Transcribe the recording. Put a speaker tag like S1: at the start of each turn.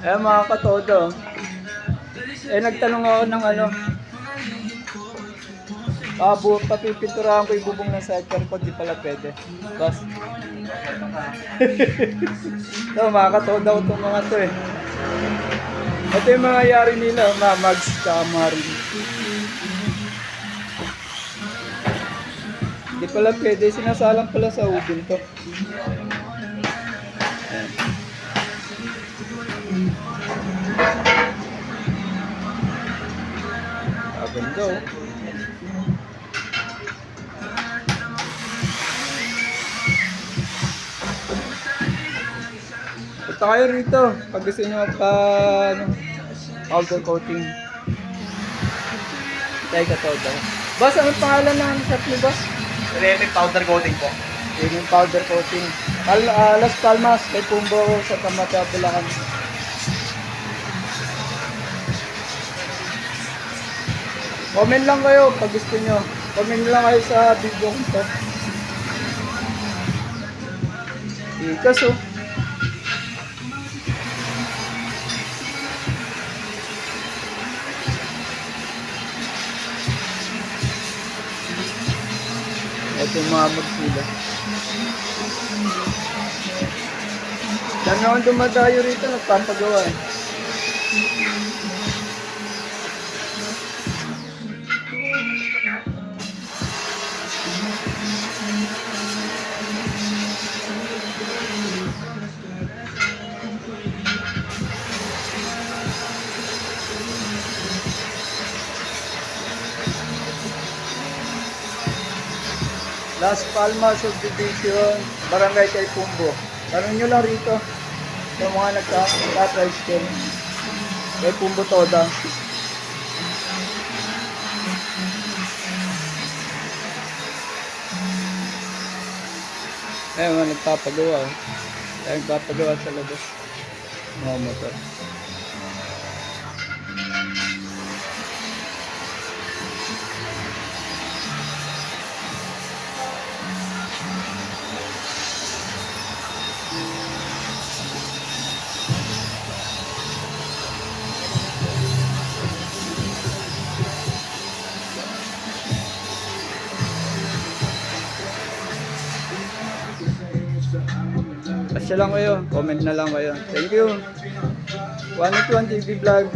S1: Ayan mga katodo. Nagtanong ako ng ano, papipinturahan ko yung bubong ng sidecar ko, di pala pwede. Bas. Ito, mga katodo ko itong mga to eh. Ito yung mga yari nila, Mags, Kamarin. Di pala pwede, sinasalang pala sa ubin to. Ayan. Ganda oh. Punta kayo rito pag gusto nyo pa powder coating. Tayo ka todo. Boss, anong pangalan ng shop niyo, boss?
S2: Ceramic powder coating po.
S1: Yung powder coating. Las Palmas, kay Pumbo sa Tamatao, Bulacan. Comment lang kayo pag gusto nyo. Comment lang kayo sa video ko to. Ikas oh. Ito yung mga magsila. Dami akong dumadayo rito, nagpapagawa eh. Las Palmas Subdivision, Barangay Kay Pumbo. Tanong nyo lang rito sa mga nagka-tricycle. Kay Pumbo Toda. Ayun mga nagpapagawa. Ayun nagpapagawa sa labas. Mga motor. Pasya lang kayo, comment na lang kayo. Thank you. 121 TV Vlog.